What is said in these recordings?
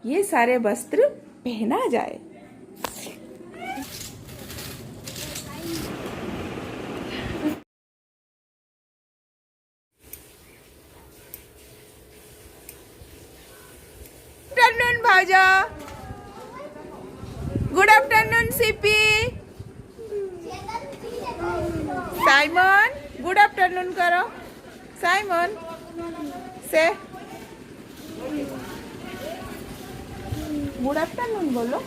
ये सारे वस्त्र पहना जाए। गुड आफ्टरनून भाजा, good afternoon CP, Simon good afternoon करो, साइमन से गुड आफ्टरनून बोलो।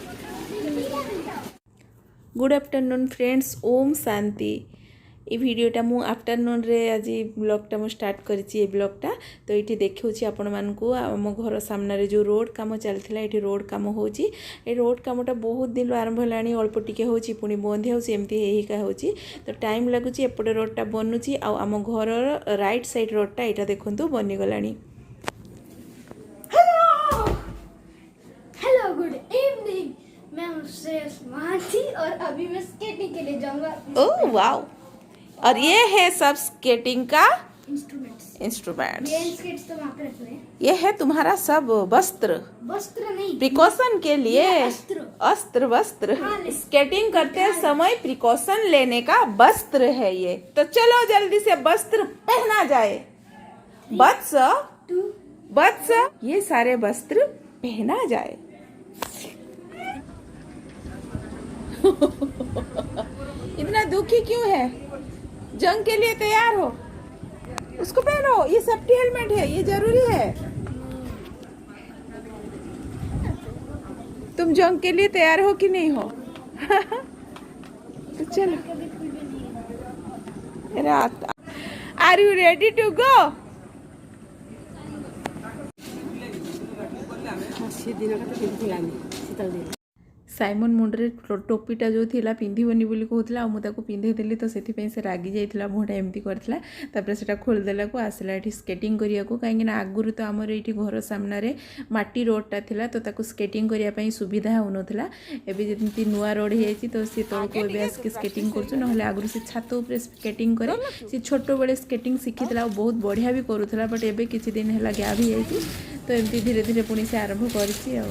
गुड आफ्टरनून फ्रेंड्स, ओम शांति। ये वीडियोटा मु आफ्टरनून रे आज ब्लॉगटा मु स्टार्ट करिछि। ब्लॉगटा तो ये देखिए आपण मानकू आम घर सामने जो रोड काम चलता ये रोड काम होची। ये रोड कामटा बहुत दिन आरंभ होलानी, अल्प टिके होची पुणी बंद होची, एमती हेका होची तो टाइम लगुची। एपटे रोडटा बनुची आम घर राइट साइड रोडटा यहाँ देखंतु बनी गलानी। हेलो गुड इवनिंग, मैं मानसी और अभी मैं स्केटिंग के लिए जाऊंगा। ओह वाओ, और ये है सब स्केटिंग का इंस्ट्रूमेंट्स। ये है तुम्हारा सब वस्त्र नहीं, प्रिकॉशन के लिए अस्त्र वस्त्र। स्केटिंग करते समय प्रिकॉशन लेने का वस्त्र है ये। तो चलो जल्दी से वस्त्र पहना जाए। वत्स ये सारे वस्त्र पहना जाए। इतना दुखी क्यों है? जंग के लिए तैयार हो, उसको पहनो। ये सेफ्टी हेलमेट है, ये जरूरी है। तुम जंग के लिए तैयार हो कि नहीं हो? तो चलो, रात। Are you ready to go? Simon मुंडरे टोपीटा जो थिला पिंधिबनी बोली कहूला, आ मुझे पिंधे देली तो से से रागी जाइला, मुहटा एमती करथिला। तापर सेटा खोलदेला को आसला एठी स्केटिंग करिया को, काहेकि ना आगुरु तो हमर एठी घर सामने माटी रोडटा थिला तो ताको स्केटिंग करिया पई सुविधा होनथला। एबे जेंती नुवा रोड हे जाइछि तो से तळको एबे आसके स्केटिंग करछु, नहले आगुरु से छात ऊपर स्केटिंग करे। से छोटो बेले स्केटिंग सिखितला, बहुत बढ़िया भी करूथला, बट एबे किछि दिन हैला गैप ही जाइछि तो एमती धीरे धीरे पुणी से आरंभ करछि। आ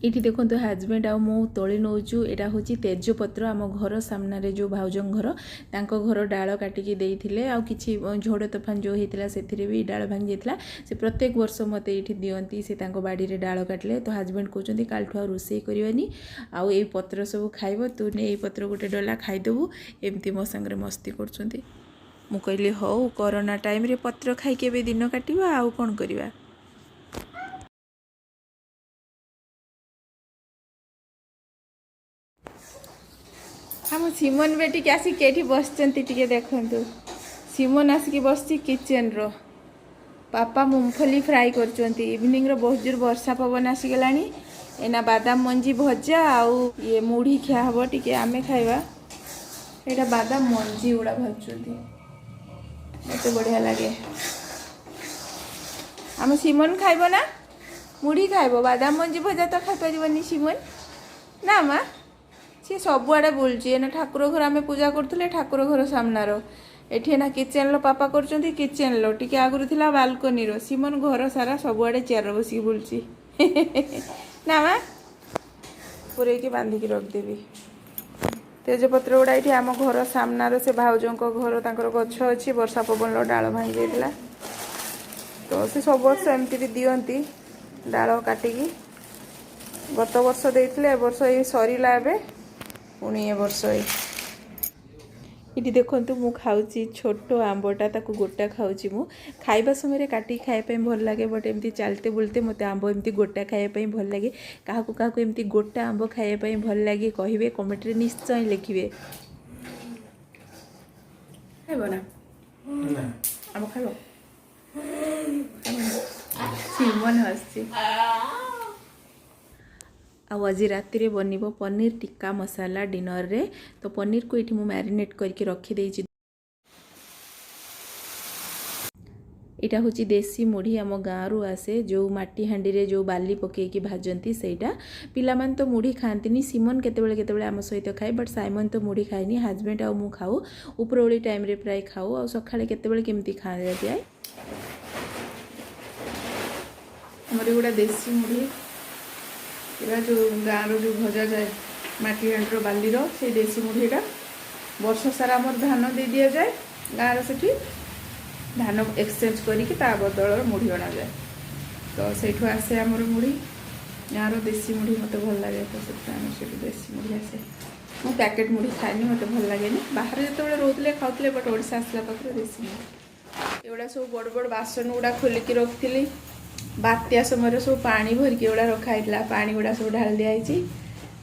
ये देखो हजबैंड आ मो तोली नौचु। यहाँ हूँ तेजपत्र, आम घर सामने जो भाउजंग घर तांको घर डाल काटिकी देइथिले, आ किछि झोड़ तोफान जो होता से भी डाल भांगी जाता। से प्रत्येक वर्ष मत ये दियंती, से बाड़ी रे डाल काटिले तो हजबैंड कहते कालठू रोषे करवानी, आउ ये पत्र सब खाइब, तू ने पत्र गोटे डला खाईदेबू, एमती मो संगे मस्ती कर। मु कहली हौ कोरोना टाइम रे पत्र खाई दिन काटिबा, आउ कौन करवा। हम सिमन बेटी के आसिक केठी बसचंती टिके देखंतु। सिमन आसिक बसची किचन रो, पापा मूंगफली फ्राई करचंती। इवनिंग रो बहुत जोर वर्षा पवन आसी गलानी। एना बादाम मंजी भजा आउ ये मुढ़ी खिया हबो, टिके आमे खाइबा। एटा बादाम मंजी उड़ा भाजचंती, मते बढ़िया लागे। हम सिमन खाइबो ना मुढ़ी खाइबो, बादाम मंजी भजा तो खाइ परिबनी सिमन ना मा। सी सबुआड़े बुलची। एना ठाकुर घर आम पूजा करूँ, ठाकुर घर सामनार एठी ना किचेन लो पापा कर किचेन लो टिके आगुरी थिला बालकनी रो। सिमन घर सारा सबुआड़े चेयर बसिक बुलची ना मा। पूरे की बांधिकी रखदेवी। तेजपत्र गुड़ा ये आम घर सामनार से भाउजों घर तांकर गछ अच्छी, वर्षा पवन लो डाल भांगी जाइला तो से सब वर्ष एमती भी दियंती डाल काटिकी। गत वर्ष देइथिले, ए वर्ष ये सरीला एबे पुणी ए वर्ष ये देखो मु खाऊची छोटो आंबटा, ताको गोटा खाऊची। मु खाइबा समय काटी खाइबा भल लगे, बट एमती चलते बुलते मत आंब एमती गोटा खाइबा भल लगे। क्या क्या एमती गोटा आंब खाइबा भल लगे कहिबे, कमेंट रे निश्चय लिखिबे। खाइबो ना आंब खाइबो? सिमन हसची। आज राति रे बनिबो पनीर टिक्का मसाला डिनर रे। तो पनीर को ये मैरिनेट करके रखी देइछि। यहाँ हूँ देसी मुढ़ी, आम गाँव रु आसे, जो माटी हांडी रे जो बाली पकईकी भाजती सेटा। पिलामान तो मुढ़ी खाती, सिमन केतेबेले आम सहित खाए, बट साइमन तो मुढ़ी खाएनी। हजबैंड आ मु खाऊ, उपरओली टाइम रे प्राय खाऊ, आ सकाळे केतेबेले केमती खा जाए। आमर गोटा देसी मुढ़ी एरा जो गाँव जो भजा जाए माटी हांडर बाली से देसी मुढ़ीटा वर्ष सारा आमर धान दे दि जाए गाँव से धान एक्सचेंज करके बदल मुढ़ी अणा जाए तो सहीठू आसे आमर मुढ़ी गाँव देसी मुढ़ी मत भल लगे तो से देसी मुढ़ी आसे मु पैकेट मुढ़ी खाएनि मत भल लगे बाहर जो रोते खाऊे बट ओडिशा आसला पाखे देसी मुढ़ी एगुड़ा सब बड़ बड़ बासन गुड़ा खोलिकी रखी बात्या समय सब पानी भरिकी एगुड़ा रखाई पानी गुड़ा सब ढाल दिखाई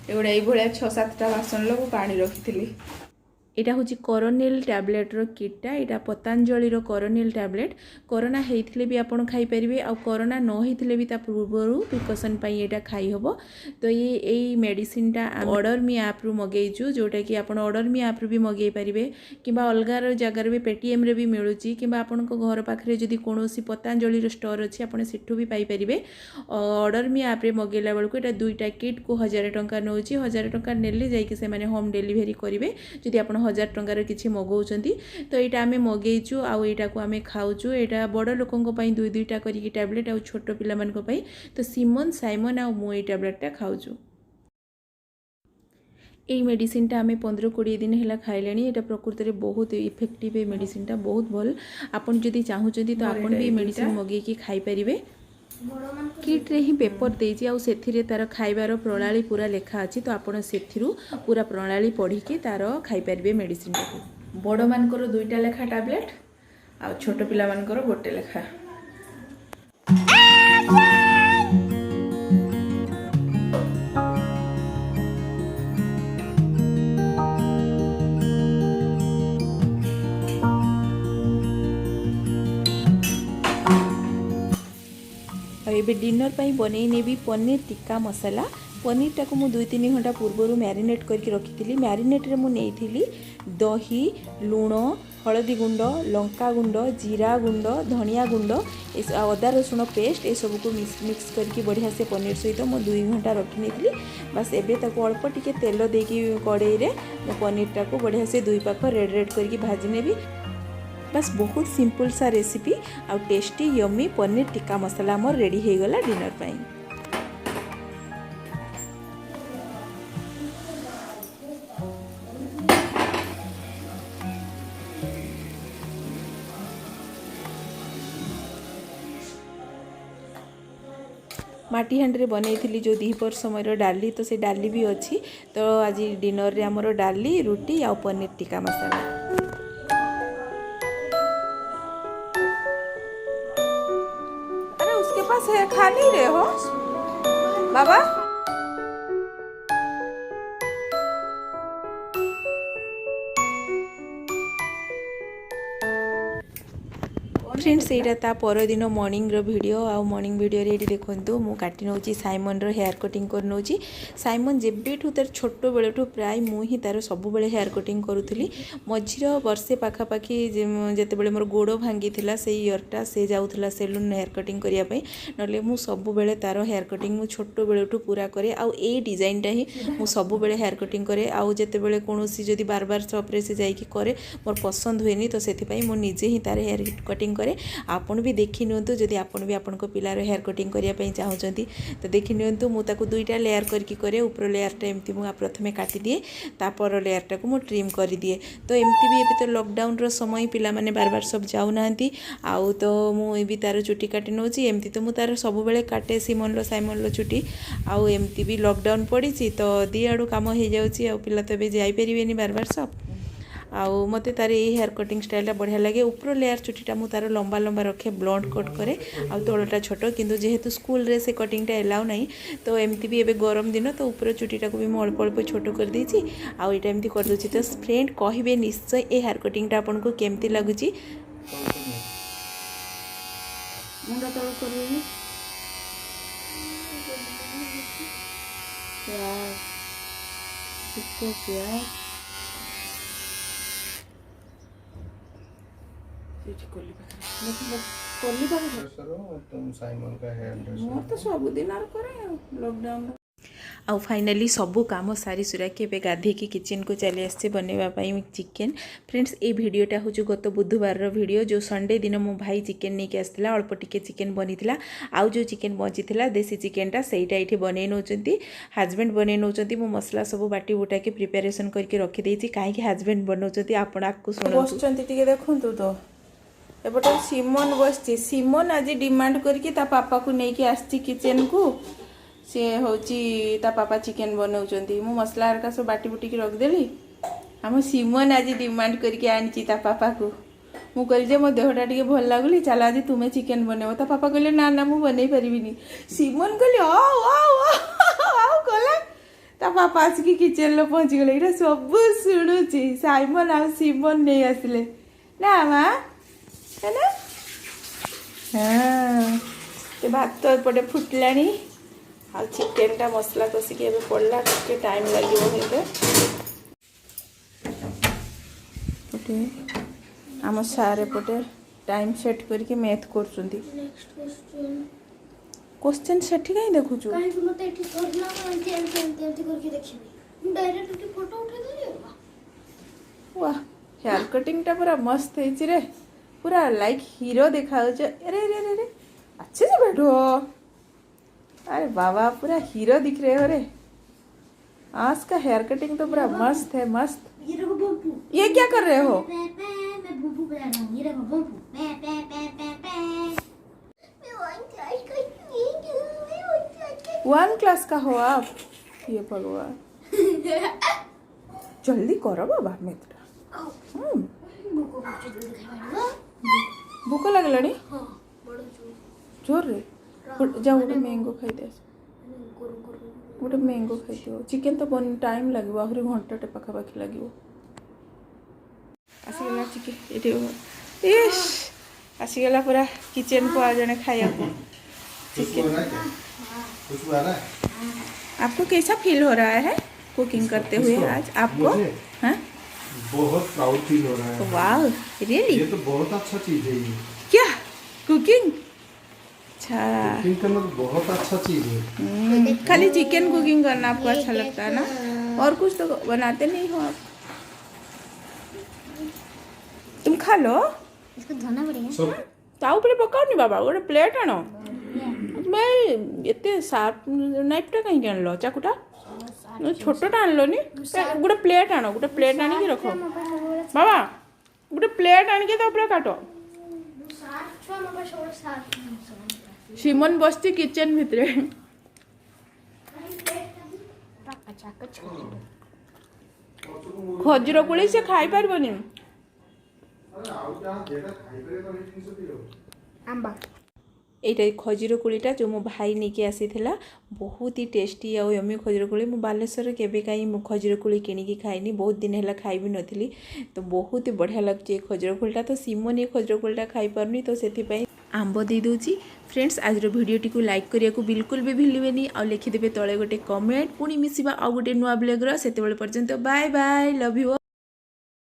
एगुड़ा ये 6-7टा बासन लो पानी रखी एटा हूँ कोरोनिल टैबलेट्र किटा यहाँ पतंजलि कोरोनिल टैबलेट कोरोना होते भी आपड़ खाईपारे आ कोरोना न होते भी पूर्वर प्रिकसन यहाँ खाई हम तो ये मेडिसिनटा ऑर्डर मी ऐप रु मगेचु जोटा कि आप ऑर्डर मी ऐप रु भी मगे पारे कि अलग जगार भी पेटीएम रे भी मिलूँ कि आपण घर पाखे जदि कौन पतंजलि स्टोर अच्छी आपड़ सेठू भी पाइपर ऑर्डर मी ऐप रे मगेला बेलू यहाँ 2टा किट को 1000 टंका नौ 1000 टंका नेले जाइए होम डिलीवरी करेंगे जदि आप 1000 टंकार किसी मगाउछंती तो यहाँ आम मगेचु आईटा को आम खाऊचु यहाँ बड़ लोकों 2-2टा करके टैबलेट आ छोट पिला तो सिमन साइमन आ मु टैबलेटा खाऊचु ये मेडिसिनटा आम 15-20 दिन है खाइले यहाँ प्रकृति में बहुत इफेक्टिव ये मेडिसिनटा बहुत भल आपन जदि चाहूँगी तो आपन भी मेडिसिन मगेकी खाईपारे किट्रे ही पेपर देजी आउ सेथिरे तार खाइबार प्रणाली पूरा लेखा अच्छी तो आपण सेथिरु पूरा प्रणाली पढ़ी तार खाईपारे मेडिसिन टाको बड़ मानकर 2टा लेखा टैबलेट आ छोट पिला मानकर 1 लेखा एबे डिनर पाई बनई नेबी पनीर टिक्का मसाला पनीर टाको मु 2-3 घंटा पूर्वर मैरिनेट करके रखी मैरिनेट रे मु नेइथिली दही लुण हलदी गुंड लंका गुंड जीरा गुंड धनिया गुंड अदा रसुण पेस्ट ये सब को मिक्स करके बढ़िया से पनीर सहित मु 2 घंटा रखी नेइथिली बस एबे ताको अल्प टिके तेल देकी कड़ाई रे पनीर टाको बढ़िया से 2 पाख रेड करके भाजी नेबी बस बहुत सिंपल सा रेसिपी आ tasty yummy paneer tikka masala more ready हो गला डिनर पाई माटी हांडी बनई जो दीपर समय डाली तो से डाली भी अच्छी तो आज डिनर रे हमर डाली रुटी आ पनीर टिक्का मसाला पास है खा नहीं रहे हो बाबा फ्रेंड्स यहाँ परदिन मॉर्निंग रो वीडियो आ मॉर्निंग वीडियो रे देखो मु काटी नौची साइमन रो हेयर कटिंग कर नौची साइमन जेबेठू तार छोट बेलू प्राय मुझे तार सब बेले हेयर कटिंग करूली मझीर वर्षे पाखापाखि जिते मोर गोड़ भांगी से इयरटा से जाऊला सेलून हेयर कटिंग करने ना मु सब बेले तार हेयर कटिंग मु छोट बेलू पूरा करे आ डिजाइनटा ही मु सब बेले हेयर कटिंग करे आउ जिते बेले कौन जदि बार बार सप्रे से जाइए करे मोर पसंद हुए तो से मु निजे ही तार हेयर कटिंग करे आपन भी देखी नियंतु जदि आपन भी आपन को पिलार हेयर कटिंग करने चाहूँगी तो देखी नियंतु मु ताको 2टा लेयर करके करे ऊपर लेयरटा एमती मु प्रथमे काटी दिए तापर लेयरटा को मु ट्रिम कर दिए तो एमती भी एबे तो लॉकडाउन रो समय पिला माने बार बार सब जाऊ नांती आउ तो मु भी तार चुटी काटी नौची एमती तो मु तार सब बेले काटे साइमन रो चुटी आउ एमती भी लॉकडाउन पड़ी तो दी आड़ू काम हो जाउची आ पिला तो एबे जाई परिबेनी बार बार सब आउ मते तार ये हेयर कटिंग स्टाइल बढ़िया लगे ऊपर लेयर चुटीटा मु तार लंबा लंबा रखे ब्लॉन्ड कट करे आ तलटा छोट किंतु जेहेतु स्कूल रे से कटिंगटा एलाउ नहीं तो एमती भी एबे गरम दिन तो ऊपर चुटीटा को भी मु अल्प अल्प छोट कर देछि आ एटा एमती कर दोछि तो फ्रेंड कहिबे निश्चय ए हेयर कटिंगटा आपन को केमती लागुछि मुंडा तळ करबे प्याज इसको प्याज तुम साइमन का हेयर ड्रेस मोर तो सब दिन आर करे लॉकडाउन आउ फाइनाली सबू काम सारी सुराकी एबे गाधेकी किचन को चली आसছে बनैबा पई चिकेन। फ्रेंड्स ए वीडियोटा हूँ गत बुधवार वीडियो जो संडे दिन मो भाई चिकेन नहीं के आसला अल्प टिके चिकेन बनीला आउ जो चिकेन बची देसी चिकेनटा सहीटा ये बनई नौ हजबैंड बनई नौ मो मसला सब बाटी बुटा के प्रिपेरेसन करके रखीदे कहीं हजबैंड बनाऊँ आपण आपको शुणुचे देखूँ तो एपटे सिमन बसची सिमन आज डिमांड करके ता पापा को लेकिन आसची किचन को सी हूँ ता पापा चिकेन बनाऊँ मु मसला हरका सब बाटी बुटी की रखदेली आम सिमन आज डिमांड करके आनी ता पापा को मु कहली मो देहटा टे भल लगुली चल आज तुम्हें चिकेन बनैब ता पापा कहले ना ना मु बनई पारिनी सिमन कहली आओ कला ता पापा आसिक किचन लो पहुँची गले ये सब शुणुची साइमन आ सिमन नहीं आसिले ना माँ है ना हाँ तो भात तो एपटे फुटलानी आ चिकेनटा मसला कषिक ए पड़ा टे टाइम लगे पटे आम सार एपटे टाइम सेट करके मैथ कर क्वेश्चन सेठी कहीं देखुछु वाह हेयर कटिंग टा पूरा मस्त है रे पूरा लाइक हीरो देखा अरे अरे अरे अच्छे से बैठो अरे बाबा पूरा हीरो दिख रहे हो रे आज का हेयर कटिंग तो पूरा मस्त है मस्त ये क्या कर रहे हो वन क्लास का हो आप ये भगवान जल्दी करो बाबा मित्र भूख लगलानी जोर रे जाओ गोटे मैंगो खाई दे गोटे मैंगो खाई दियो चिकेन तो बन टाइम लगे आहरी घंटाटे पाखापाखि लगे आसीगला चिकेन ये आसीगला पूरा किचन को आ जाने खाया चिकेन आपको कैसा फील हो रहा है कुकिंग करते हुए आज आपको हाँ बहुत प्राउड फील हो रहा है वाह रियली ये तो बहुत अच्छा चीज है ये क्या कुकिंग अच्छा कुकिंग करना तो बहुत अच्छा चीज है खाली चिकन कुकिंग करना आपको अच्छा लगता है ना और कुछ तो बनाते नहीं हो आप तुम खा लो इसको धोना पड़ेगा ताऊ पे पकाओ नहीं बाबा गोटे प्लेट आनो मैं एते सार्प नाइफटा कहीं आन लो चाकुटा छोटा आन लो नी गोटे प्लेट आनो गोटे प्लेट आनी रखो बाबा गोटे प्लेट आनिके तापर काटो सिमन बसती किचन भितरे खजूर कोली से खाई पारबनी এইটা খজুর কোলিটা जो मो भाई नहीं आसी बहुत ही टेस्टी आउ यमी खजूर कोली मु बालेश्वर केबे कहीं खजूर कोली किनिकी खाइनी बहुत दिन है खाई भी नथली तो बहुत ही बढ़िया लगे खजूर कोलीटा तो सिमन ये खजूर कोलीटा खाई पारनी तो से आंब दे दूची फ्रेंड्स आज वीडियोटी को लाइक करिया को बिल्कुल भी भूलिबेनी आ लिखिदेबे तले गोटे कमेंट पुणी मिसिबा आ गोटे नुआ ब्लॉग रो सेते बेले पर्यंत बाय बाय लव यू।